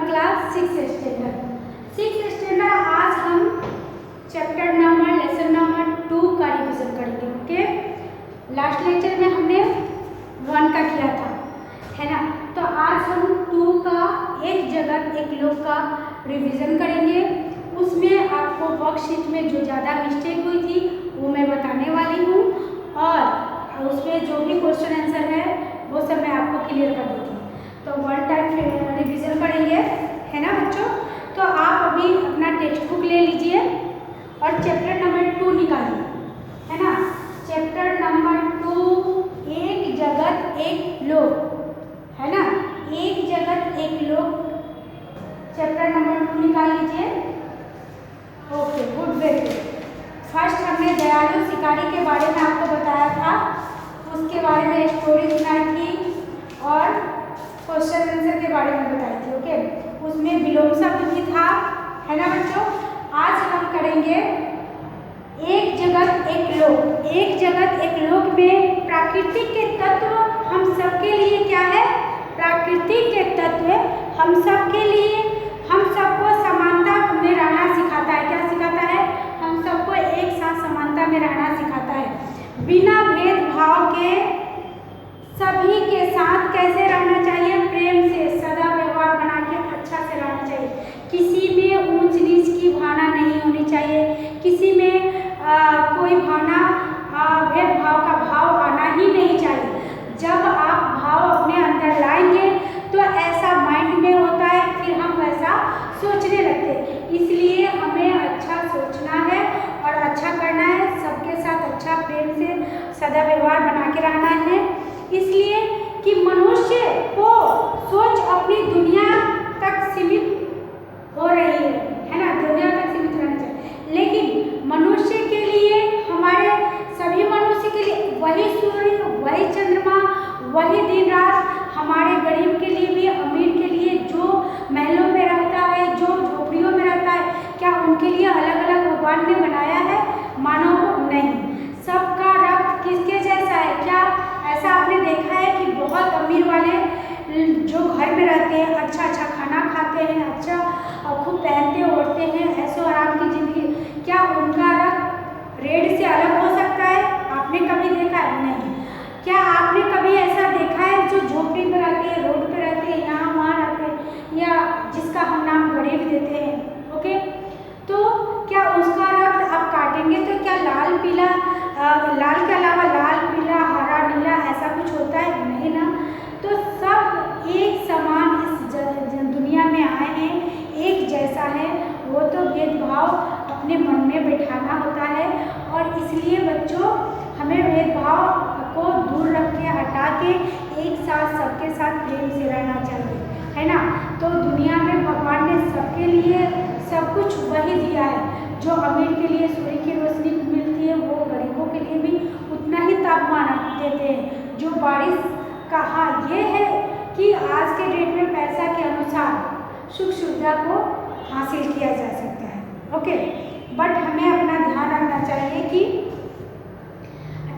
Class 6th standard. आज हम chapter number lesson number 2 का रिवीजन करेंगे। ओके, लास्ट लेक्चर में हमने 1 का किया था, है ना। तो आज हम 2 का एक जगत एक लोक का रिवीजन करेंगे। उसमें आपको वर्कशीट में जो ज़्यादा मिस्टेक हुई थी वो मैं बताने वाली हूँ, और उसमें जो भी क्वेश्चन आंसर है वो सब मैं आपको क्लियर कर दूँगी। तो 1 टाइम रिवीजन करेंगे, है ना बच्चों। तो आप अभी अपना टेक्स्ट बुक ले लीजिए और चैप्टर नंबर 2 निकालिए, है ना। चैप्टर नंबर 2 एक जगत एक लोक, है ना। एक जगत एक लोक, चैप्टर नंबर 2 निकाल लीजिए। Okay, good, very good. First हमने दयालु शिकारी के बारे में आपको बताया था, उसके बारे में स्टोरी सुनाई थी और क्वेश्चन आंसर के बारे में बताई थी। ओके, उसमें विलोम शब्द भी था, है ना बच्चों। आज हम करेंगे एक जगत एक लोक। एक जगत एक लोक में प्राकृतिक के तत्व हम सबके लिए क्या है, प्राकृतिक के तत्व हम सबके लिए, हम सबको समानता में रहना सिखाता है। क्या सिखाता है? हम सबको एक साथ समानता में रहना सिखाता है। बिना भेदभाव के सभी के साथ कैसे रहना चाहिए, प्रेम से सदा व्यवहार बना के अच्छा से रहना चाहिए। किसी में ऊंच नीच की भावना नहीं होनी चाहिए, किसी में कोई भावना भेदभाव का भाव आना ही नहीं चाहिए। जब आप भाव अपने अंदर लाएंगे तो ऐसा माइंड में होता है, फिर हम वैसा सोचने लगते हैं। इसलिए हमें अच्छा सोचना है और अच्छा करना है, सबके साथ अच्छा प्रेम से सदा व्यवहार बना के रहना है। इसलिए कि मनुष्य को सोच अपनी दुनिया तक सीमित हो रही है ना, दुनिया तक सीमित रहना चाहिए। लेकिन मनुष्य के लिए, हमारे सभी मनुष्य के लिए वही सूर्य, वही चंद्रमा, वही दिन रात, हमारे गरीब के लिए भी, अमीर के लिए, जो महलों में रहता है, जो झोपड़ियों में रहता है, क्या उनके लिए अलग अलग भगवान ने बनाया है? मानव को नहीं। सबका रक्त किसके जैसा है? क्या ऐसा आपने देखा है कि बहुत अमीर वाले जो घर में रहते हैं, अच्छा अच्छा खाना खाते हैं, अच्छा खूब पहनते ओढ़ते हैं, ऐसो आराम की जिंदगी, क्या उनका रक्त रेड से अलग हो सकता है? आपने कभी देखा है? नहीं। क्या आपने कभी ऐसा देखा है जो झोपड़ी पर रहते हैं, रोड पर रहते हैं, यहाँ वहाँ रहते हैं, या जिसका हम नाम गरीब देते हैं? ओके, तो क्या उसका रक्त आप काटेंगे तो क्या लाल पीला, लाल के अलावा लाल पीला हरा नीला ऐसा कुछ होता है? नहीं ना। तो सब एक समान इस दुनिया में आए हैं, एक जैसा है। वो तो भेदभाव अपने मन में बैठाना होता है, और इसलिए बच्चों हमें भेदभाव को दूर रख के, हटा के एक साथ सबके साथ प्रेम से रहना चाहिए, है ना। तो दुनिया में भगवान ने सबके लिए सब कुछ वही दिया है। जो अमीर के लिए सूर्य की रोशनी मिलती है, वो गरीबों के लिए भी उतना ही तापमान देते हैं। जो बारिश का, हाँ ये है कि आज के डेट में पैसा के अनुसार सुख सुविधा को हासिल किया जा सकता है। ओके, बट हमें अपना ध्यान रखना चाहिए कि,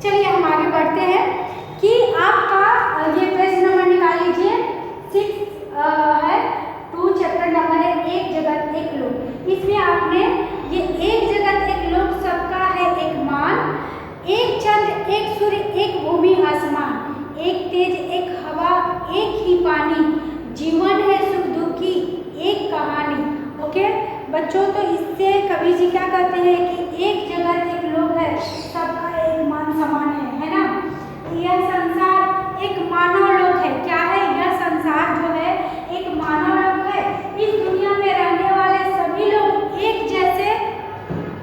चलिए हम आगे बढ़ते हैं कि आपका ये पेज नंबर निकाल लीजिए। 6 है 2 चैप्टर नंबर है एक जगत एक लोक। इसमें आपने ये एक जगत एक लोक सबका है एक मान, एक चंद्र एक सूर्य एक भूमि आसमान, एक तेज एक हवा एक ही पानी, जीवन है सुख दुख की एक कहानी। ओके बच्चों, तो इससे कवि जी क्या कहते हैं कि एक जगत एक लोक है, सबका एक मान समान है ना। यह संसार एक मानव लोक है। क्या है? यह संसार जो है एक मानव लोक है। इस दुनिया में रहने वाले सभी लोग एक जैसे,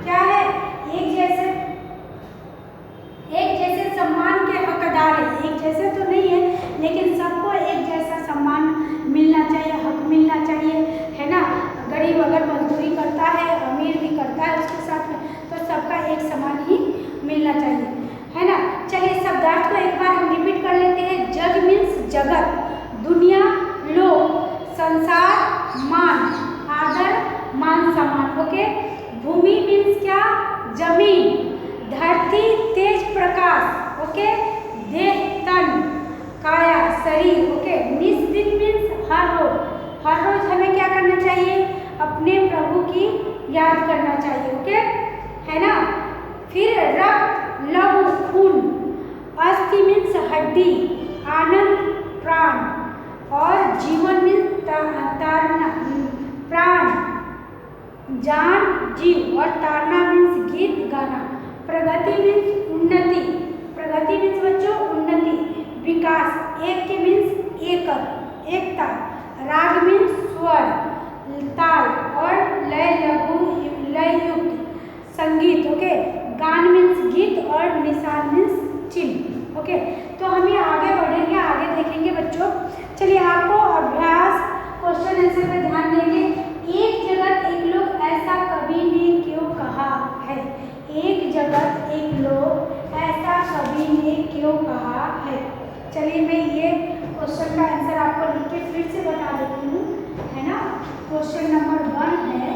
क्या है, एक जैसे सम्मान के हकदार है। एक जैसे तो नहीं है, लेकिन सबको एक जैसा सम्मान मिलना चाहिए, हक मिलना चाहिए, है ना। गरीब अगर मजदूरी करता है, अमीर भी करता है उसके साथ में, तो सबका एक समान ही मिलना चाहिए, है ना। चलिए शब्दार्थ को एक बार हम रिपीट कर लेते हैं। जग मीन्स जगत, दुनिया, लोक, संसार, मान, आदर, मान सम्मान। ओके, भूमि मीन्स क्या? जमीन, धरती, तेज प्रकाश, ओके, देह, तन, काया, शरीर। ओके, निश्चित मीन्स हर रोज, हर रोज हमें क्या करना चाहिए, अपने प्रभु की याद करना चाहिए। ओके, है ना। फिर रक्त, लहू, खून, अस्थि मीन्स हड्डी, आनंद प्राण, और जीवन मीन्स तारना प्राण, जान जीव, और तारना मीन्स गीत गाना, प्रगति मीन्स उन्नति, प्रगति मीन्स बच्चों उन्नति, विकास, ऐक्य मीन्स एकता, राग मीन्स स्वर ताल, और लय लघु लय युक्त संगीत। ओके, गान मीन्स गीत, और निशान मीन्स चिन्ह। ओके, तो हम ये आगे बढ़ेंगे, आगे देखेंगे बच्चों। चलिए, आपको अभ्यास क्वेश्चन आंसर पे ध्यान देंगे। एक जगत एक लोग ऐसा कवि ने क्यों कहा है, एक जगत एक लोग ऐसा कवि ने क्यों कहा है। चलिए, मैं ये क्वेश्चन का आंसर आपको लिख के फिर से बता देती हूँ, है ना। क्वेश्चन नंबर 1 है,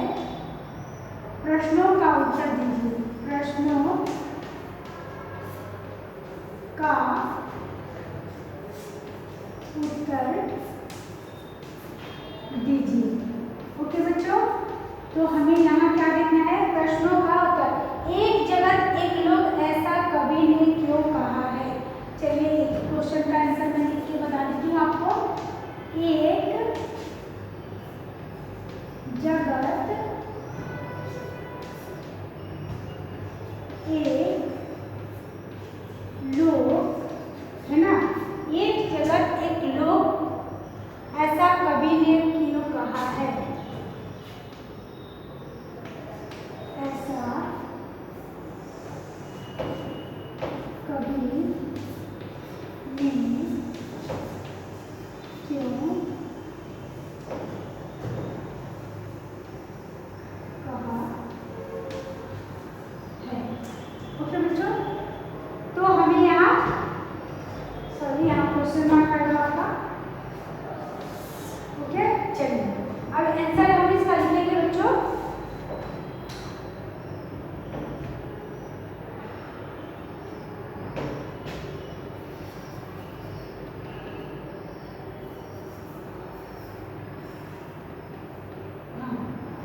प्रश्नों का उत्तर दीजिए, प्रश्नों का उत्तर दीजिए। ओके बच्चों, तो हमें यहाँ क्या लिखना है, प्रश्नों का उत्तर। एक जगत एक लोग ऐसा कवि ने क्यों कहा है। चलिए, क्वेश्चन का आंसर मैं लिख के बता देती हूँ आपको। एक जगत एक लोग, है ना, एक जगत एक लोग ऐसा कवि ने क्यों कहा है, ऐसा कवि ने क्यों कहा है। ओके बच्चों, तो हमें यहाँ क्वेश्चन मार्क कर दो आपका। ओके, चलिए, अब आंसर हम इसका लिखेंगे बच्चों।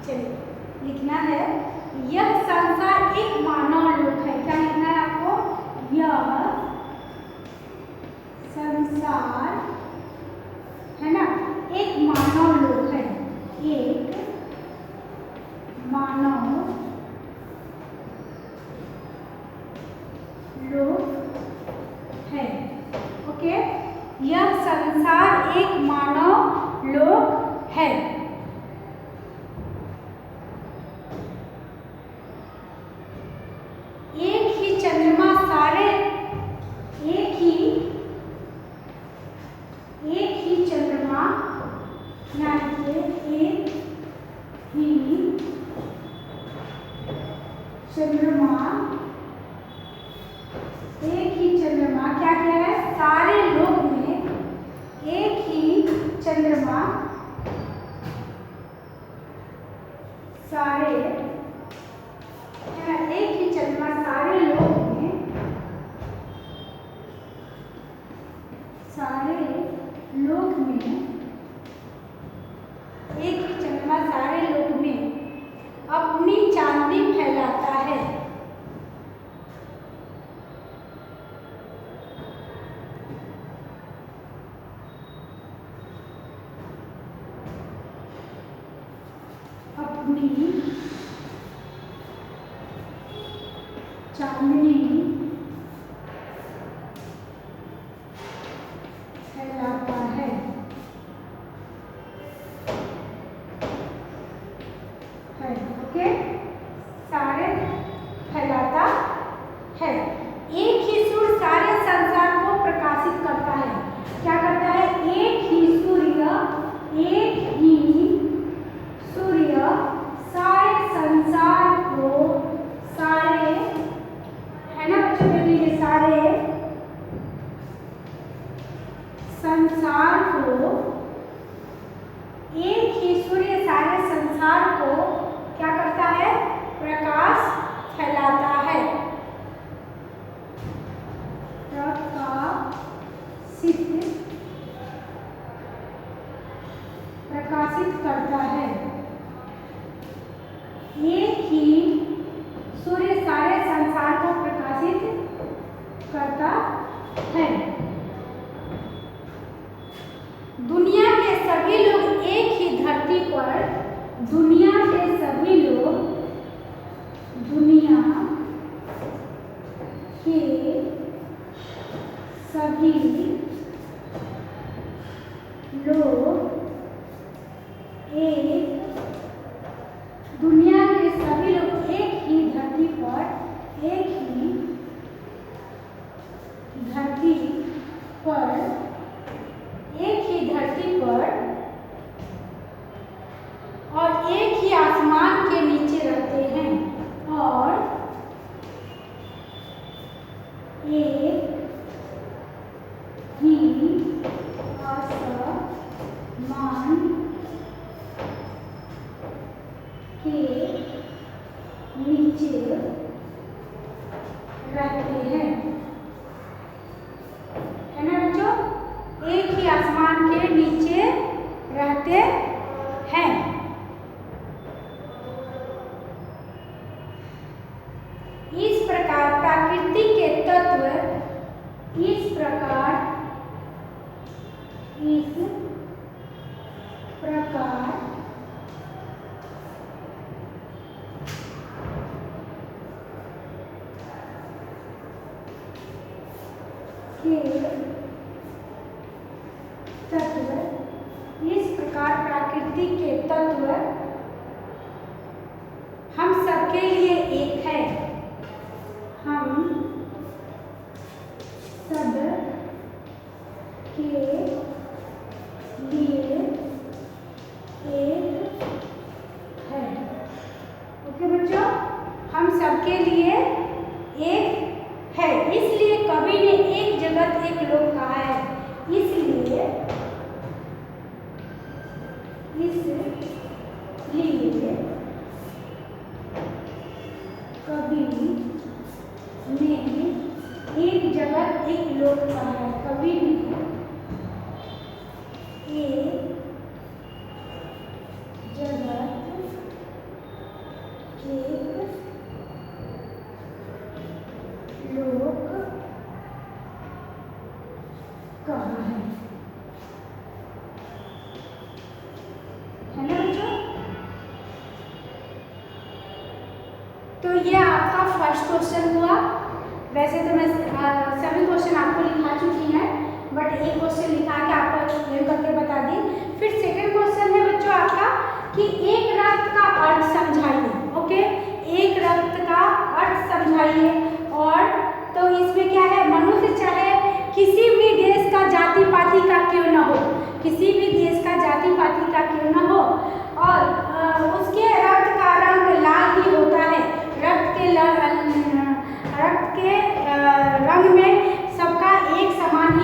चलिए, लिखना है, यह संसार एक मानव लोक है। क्या लिखना है आपको, यह संसार, है ना, एक मानव लोक है, एक मानव लोक है। ओके, यह संसार एक मानव लोक है। एक ही चंद्रमा सारे, एक ही चंद्रमा, यानी एक ही चंद्रमा, एक ही चंद्रमा क्या किया है, सारे लोक में एक ही चंद्रमा, सारे, एक ही चंद्रमा सारे लोक में, सारे लोक में, एक ही चंद्रमा सारे लोक में अपनी चांदनी फैलाता है। अपनी चांदनी फैलाता है। ओके, सारे फैलाता है। एक ही सूर्य सारे संसार को प्रकाशित करता है। क्या करता है, एक ही सूर्य सारे संसार को, सारे, है ना बच्चों, देख लीजिए, सारे संसार को, एक ही सूर्य सारे संसार को क्या करता है, प्रकाश फैलाता है, प्रकाशित करता है। एक ही सूर्य सारे संसार को प्रकाशित करता है। दुनिया के सभी लोग एक ही धरती पर, दुनिया के सभी लोग, दुनिया के सभी लोग दुनिया के सभी लोग एक ही धरती पर, एक ही धरती पर, एक ही धरती पर और एक ही आसमान के नीचे रहते हैं और एक ही आसमान के नीचे रहते हैं, है ना बच्चों? एक ही आसमान के नीचे रहते हैं। इस प्रकार प्रकृति के तत्व, इस प्रकार प्रकृति के तत्व हम सबके लिए एक है। हम सब के लिए एक है। ओके बच्चों, हम सबके लिए एक है। इसलिए कवि ने एक जगत एक लोक कहा है। इसलिए कवि ने एक जगत एक लोक कहा है। कवि ने एक जगत एक लोक कहा है ना बच्चों? तो ये आपका फर्स्ट क्वेश्चन हुआ। वैसे तो मैं सभी क्वेश्चन आपको लिखा चुकी हैं, बट एक क्वेश्चन लिखा के आपको एक्सप्लेन करके बता दी। फिर सेकंड क्वेश्चन है बच्चों आपका कि एक रक्त का अर्थ समझाइए। ओके, एक रक्त का अर्थ समझाइए। और तो इसमें क्या है, मनुष्य चाहे किसी भी देश का जाति पाति का क्यों न हो, किसी भी देश का जाति पाति का क्यों न हो, और उसके रक्त का रंग लाल ही होता है। रक्त के रंग में सबका एक समानता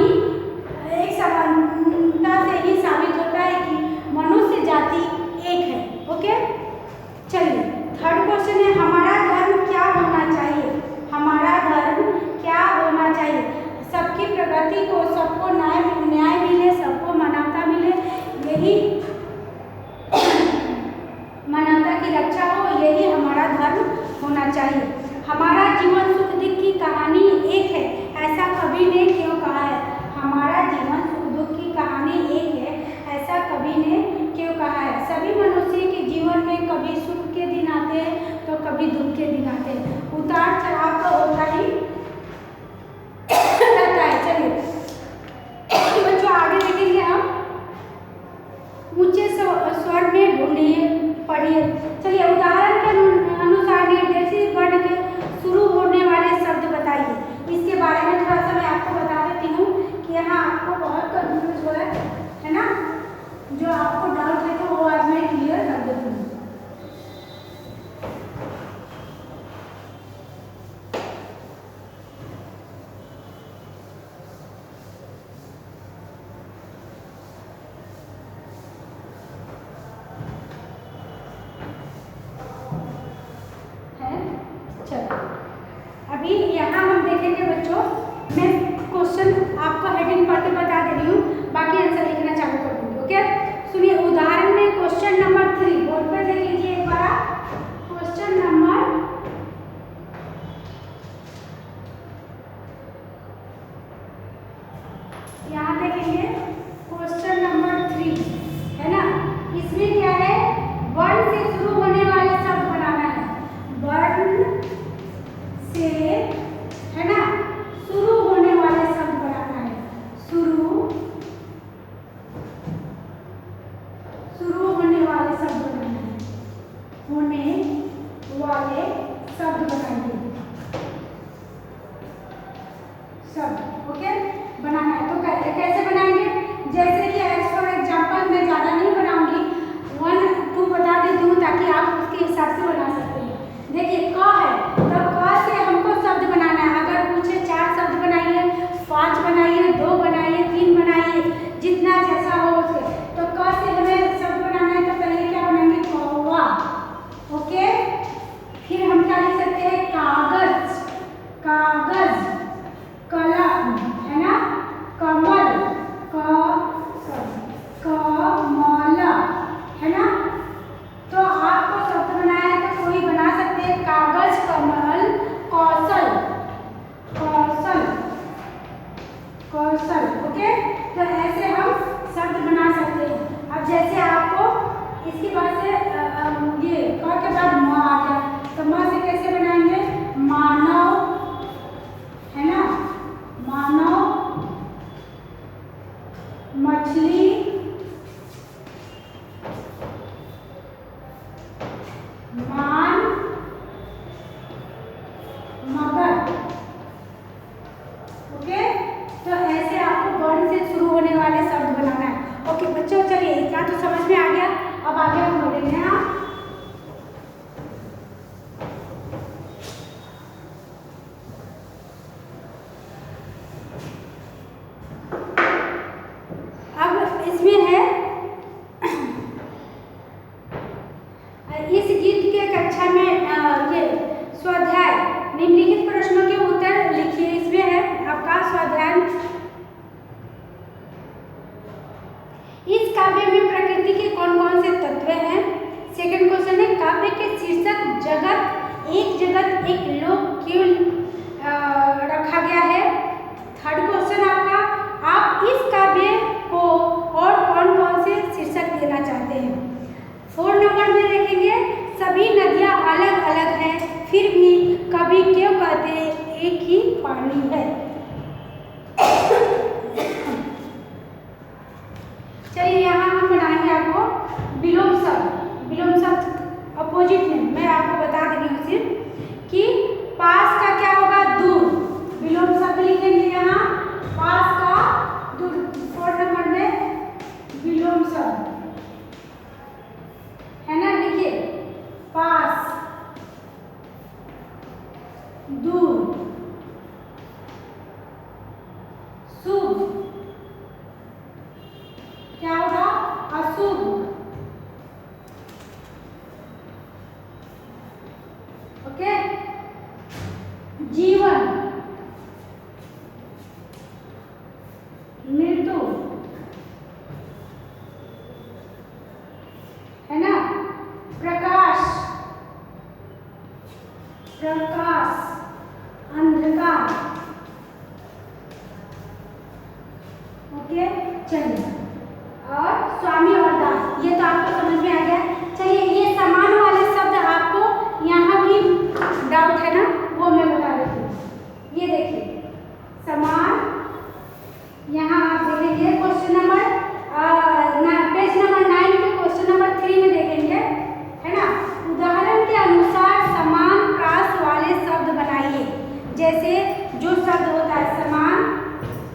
से ही साबित होता है कि मनुष्य जाति एक है। ओके, चलिए थर्ड क्वेश्चन है, हमारा धर्म क्या होना चाहिए? हमारा धर्म क्या होना चाहिए? सबकी प्रगति को, सबको न्याय मिले, सबको मानवता मिले, यही मानवता की रक्षा हो, यही हमारा धर्म होना चाहिए। हमारा जीवन सुख दुख की कहानी एक है, ऐसा कवि ने क्यों कहा है? हमारा जीवन सुख दुख की कहानी एक है, ऐसा कवि ने क्यों कहा है? सभी मनुष्य के जीवन में कभी सुख के दिन आते हैं तो कभी दुख के दिन आते हैं, उतार चढ़ाव तो होता ही रहता है। चलिए बच्चों आगे देखेंगे हम, ऊंचे स्वर में ढूंढिए, पढ़िए। चलिए उदाहरण के अनुसार निर्देशित वर्ण के शुरू होने वाले शब्द बताइए। इसके बारे में थोड़ा सा मैं आपको बता देती हूँ कि यहाँ आपको बहुत कंफ्यूज हो है ना, जो आपको डाउट है तो वो आज मैं क्लियर कर देती हूँ। अभी यहाँ हम देखेंगे बच्चों, मैं क्वेश्चन आपको हेडिंग पढ़ के बता दे रही हूँ, बाकी आंसर लिखना चालू कर दूँगी। ओके, सुनिए चलिए उदाहरण में क्वेश्चन नंबर 3 बोर्ड पे देख लीजिए एक बार। क्वेश्चन नंबर यहाँ देखेंगे क्वेश्चन नंबर 3 है ना। इसमें क्या है, वर्ण से शुरू होने वाले शब्द बनाना है। वर्ण से है ना शुरू होने वाले शब्द बनाना है। शुरू होने वाले शब्द बनाना है। होने वाले शब्द बनाइए शब्द। ओके बनाना है तो कैसे बनाएंगे, जैसे कि एज फॉर एग्जाम्पल मैं ज़्यादा नहीं बनाऊंगी, 1 2 बता देती हूँ ताकि आप उसके हिसाब से बना सकते हैं। देखिए क है तो क से हमको शब्द बनाना है। अगर पूछे 4 शब्द बनाइए, 5 बनाइए, 2 बनाइए, 3 बनाइए, जितना जैसा हो उसे। तो क से हमें शब्द बनाना है तो पहले क्या बनाएंगे, कौवा। ओके फिर हम क्या लिख सकते हैं, कागज, कागज, कलम है ना, कमल, कमल है ना। तो आपको शब्द बनाया है तो कोई बना सकते हैं, कागज, कमल, कौशल, कौशल, कौशल। ओके तो ऐसे हम शब्द बना सकते हैं। अब जैसे आपको इसके बाद से ये क के बाद म आ गया तो म से कैसे बनाएंगे, मानव है ना, मानव, मछली, मान, मगर। ओके तो ऐसे आपको वर्ण से शुरू होने वाले शब्द बनाना है। ओके बच्चों चलिए इतना तो समझ में आ गया। अब आगे हम बोलेंगे हाँ। अब इसमें है इस गीत के कक्षा में ये स्वाध्याय निम्नलिखित प्रश्नों के उत्तर लिखिए। इसमें है आपका स्वाध्याय, इस काव्य में प्रकृति के कौन कौन से तत्व हैं। सेकंड क्वेश्चन है काव्य के शीर्षक जगत एक लोक क्यों रखा गया है। थर्ड क्वेश्चन आपका, आप इस काव्य को और कौन कौन से शीर्षक देना चाहते हैं। 4 नंबर में देखेंगे सभी नदियां अलग अलग हैं फिर भी कवि क्यों कहते हैं एक ही पानी है। चलिए यहाँ हम बनाएंगे आपको विलोम शब्द। विलोम शब्द अपोजिट में मैं आपको बता दे रही हूँ सिर्फ कि पास का क्या होगा, दूर। विलोम शब्द लिखेंगे यहाँ पास का दूर। 4 नंबर में विलोम शब्द है ना, लिखिए पास, दूर, शुभ, क्या होगा, अशुभ। ओके जीवन, मृत्यु है ना, प्रकाश, प्रकाश, अंधकार। ओके चलिए और स्वामी और दास ये तो आपको समझ में आ गया। चलिए ये समान वाले शब्द आपको यहाँ भी डाउट है ना, वो मैं बता देती हूँ। ये देखिए समान, यहाँ आप देखेंगे क्वेश्चन नंबर पेज नंबर 9 के क्वेश्चन नंबर 3 में देखेंगे है ना। उदाहरण के अनुसार समान प्रास वाले शब्द बनाइए। जैसे जो शब्द होता है समान,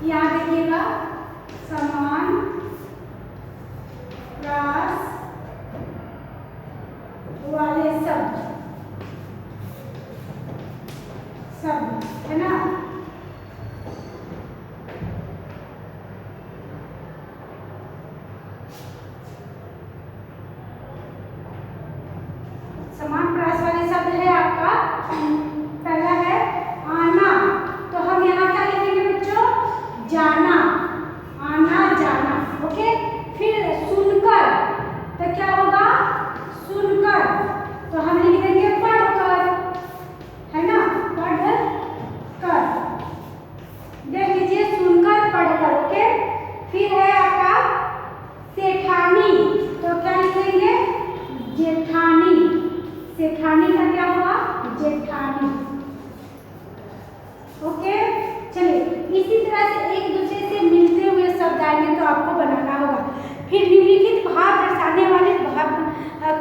यहाँ देखिएगा समान प्रास वाले शब्द है ना। समान प्रास वाले शब्द है आपका, पहला है आना। तो हम यहाँ क्या लिखेंगे बच्चों, जाना, आना जाना। जेठानी का क्या हुआ? जेठानी। ओके, चलिए इसी तरह से एक दूसरे से मिलते हुए शब्द आएंगे तो आपको बनाना होगा। फिर निम्नलिखित भाव दर्शाने वाले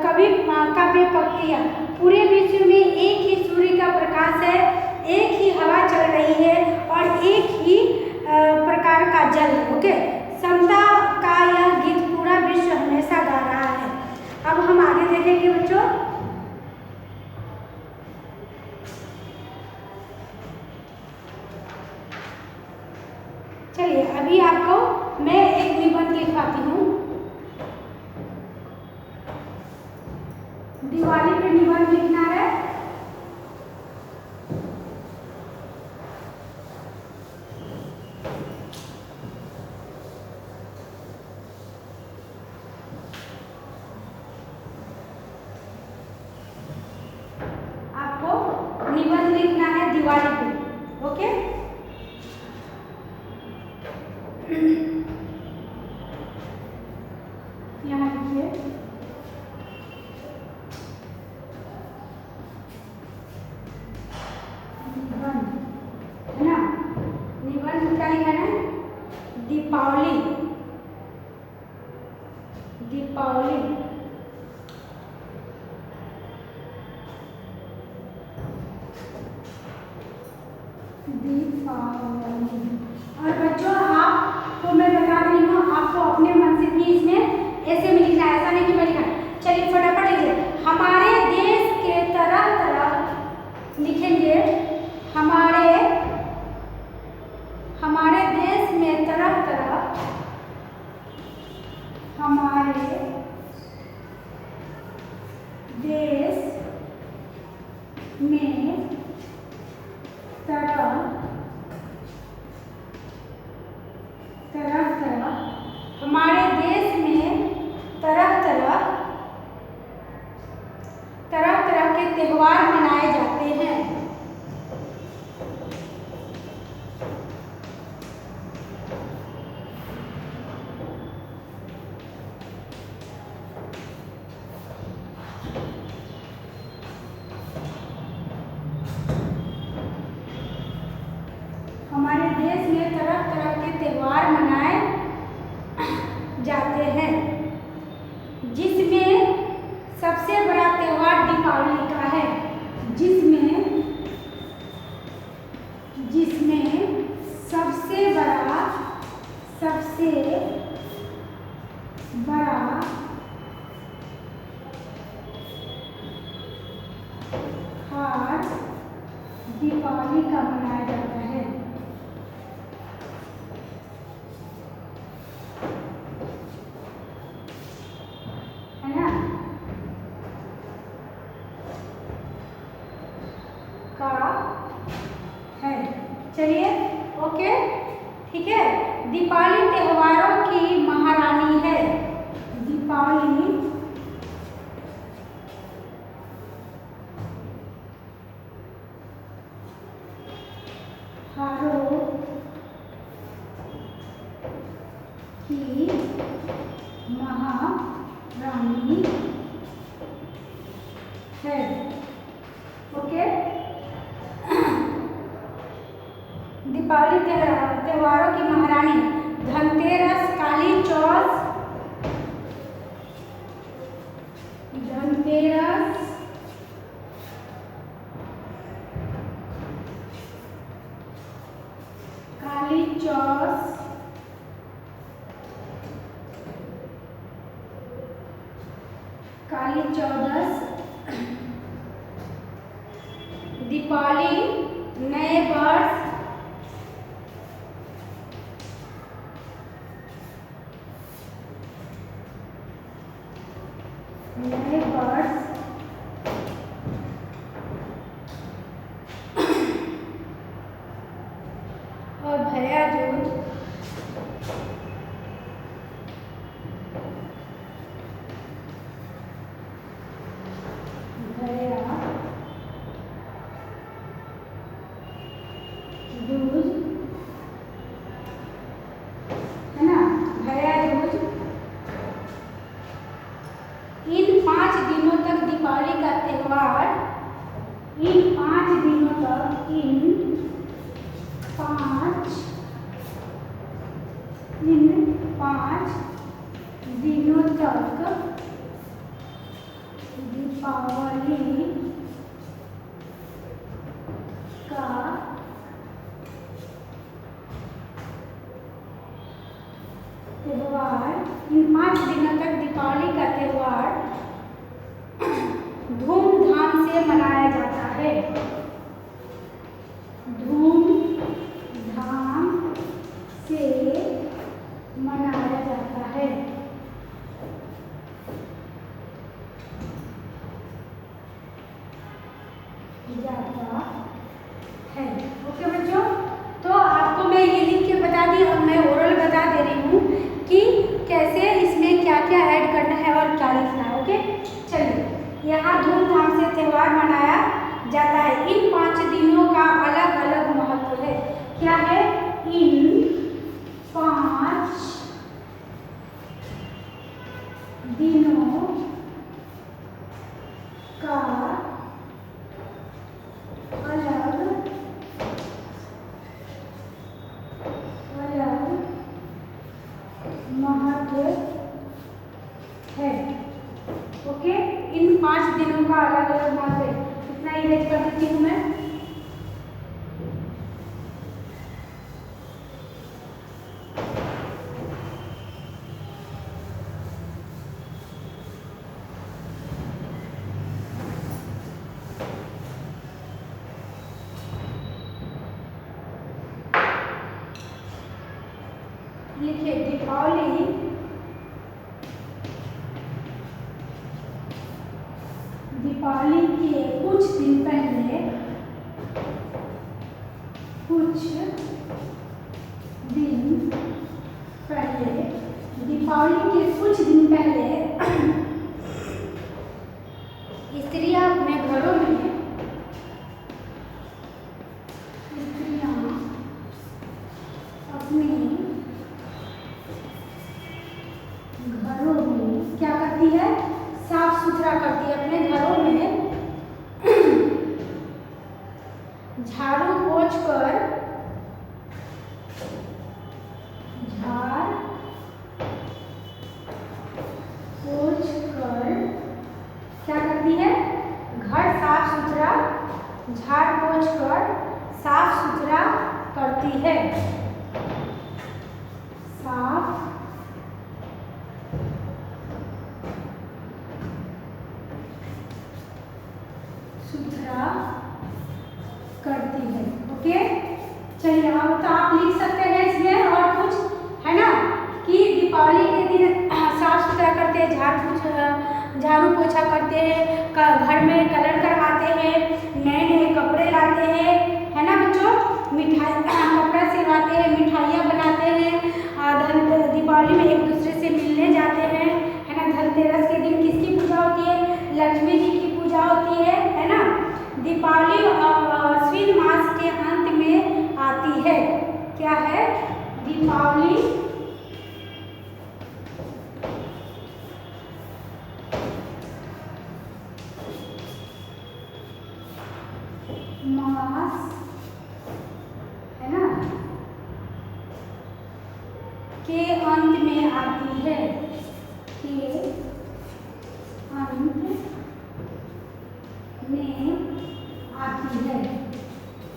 कवि काव्य पंक्तियां। पूरे विश्व में एक ही सूर्य का प्रकाश है, एक ही हवा चल रही है और एक ही प्रकार का जल है। ओके, समता का यह गीत पूरा विश्व हमेशा गा रहा है। अब हम आगे देखेंगे बच्चों। चलिए अभी आपको मैं एक निबंध लिखवाती हूँ। दिवाली पे निबंध लिखना है। आपको निबंध लिखना है दिवाली पे। ओके, यहाँ लिखिए। निबंध है ना, निबंध क्या लिखा है? दीपावली। दीपावली दीपावली। और बच्चों आपको मैं बता रही हूँ, आपको अपने मन से भी इसमें ऐसे में लिखना है, ऐसा नहीं कि मैं लिखा। चलिए फटाफट लिखिए। हमारे देश के तरह तरह लिखेंगे। हमारे देश में तरह तरह, हमारे देश में तरह तरह, हमारे देश में तरह तरह के त्योहार मनाए जाते हैं। हमारे देश में तरह तरह के त्योहार मनाए जाते हैं, जिसमें सबसे बड़ा त्योहार दीपावली का है। जिसमें सबसे बड़ा त्योहार दीपावली का मनाया जाता है। है ना, का है। चलिए ओके, ठीक है। दीपावली त्योहारों की महारानी है। दीपावली त्योहारों की महारानी है। ओके, दीपावली त्योहारों की महारानी। धनतेरस, काली चौथ, धनतेरस, काली चौथ, काली चौदस, दीपावली, नए वर्ष, नए वर्ष, और भैया दूज, भैया दूज, है ना, भैया दूज। इन 5 इन 5 दिनों तक दीपावली का त्यौहार, इन 5 दिनों तक दीपावली का त्यौहार धूमधाम से मनाया जाता है। धूमधाम से मनाया जाता है। ओके बच्चों, तो आपको मैं ये लिख के बता दी, अब मैं ओरल बता दे रही हूँ कि कैसे इसमें क्या क्या ऐड करना है और क्या लिखना है। ओके चलिए, यहाँ धूमधाम से त्यौहार मनाया जाता है। इन 5 दिनों का अलग अलग महत्व है। क्या है? इन 5 दिनों का अलग महत्व है। ओके, इन 5 दिनों का अलग अलग महत्व है। इतना इरेज कर देती हूँ मैं। लिखिए, दीपावली के कुछ दिन पहले दीपावली के कुछ दिन पहले स्त्रियां अपने घरों में क्या करती है? साफ सुथरा करती है। अपने घरों में झाड़ू पोंछ कर क्या करती है? घर साफ सुथरा, झाड़ पोंछ कर साफ सुथरा करती है। साफ सुथरा करती है। ओके चलिए, अब तो आप लिख सकते हैं इसमें और कुछ, है ना, कि दीपावली के दिन साफ सुथरा करते हैं, झाड़ू पोछा करते हैं, घर में कलर करवाते हैं, नए नए कपड़े लाते हैं, है ना बच्चों, मिठाई कपड़ा सिलवाते हैं, मिठाइयाँ बनाते हैं, दीपावली में एक दूसरे से मिलने जाते हैं, है ना। धनतेरस के दिन किसकी पूजा होती है? लक्ष्मी जी की पूजा होती है ना। दीपावली अश्विन मास के अंत में आती है। क्या है? दीपावली मास, है ना, के अंत में आती है। के अंत में आती है।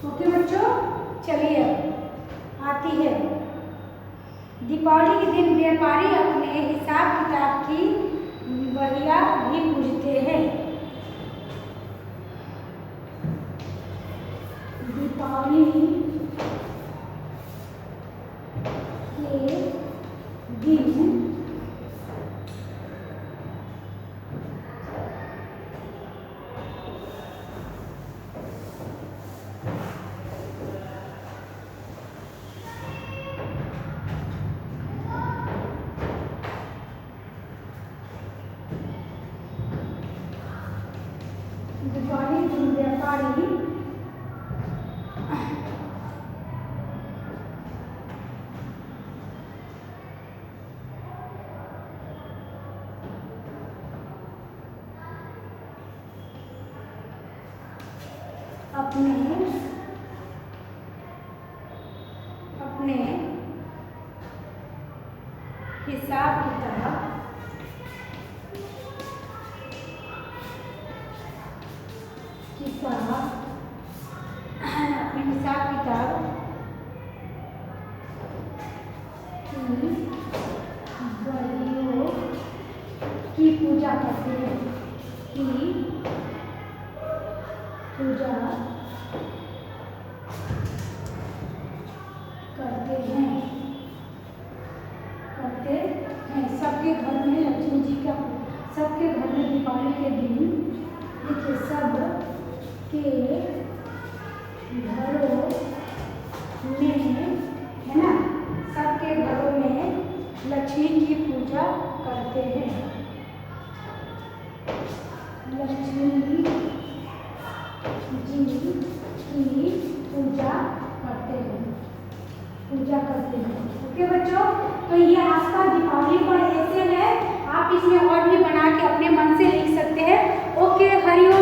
ओके बच्चों, चलिए आती है। दीपावली के दिन व्यापारी अपने हिसाब किताब की बहिया भी पूजते हैं। दीपावली के दिन व्यापारी अपने हिसाब किताब अपने हिसाब किताब की पूजा करते हैं, की पूजा करते हैं सबके घर में लक्ष्मी जी का, सबके घर में दीपावली के दिन देखिए सब के घरों में, है ना, सबके घरों में लक्ष्मी की पूजा करते हैं, लक्ष्मी जी की पूजा करते हैं। ओके बच्चों, तो ये आपका दीपावली पर ऐसे है, आप इसमें और भी बना के अपने मन से लिख सकते हैं। ओके, हरिओम।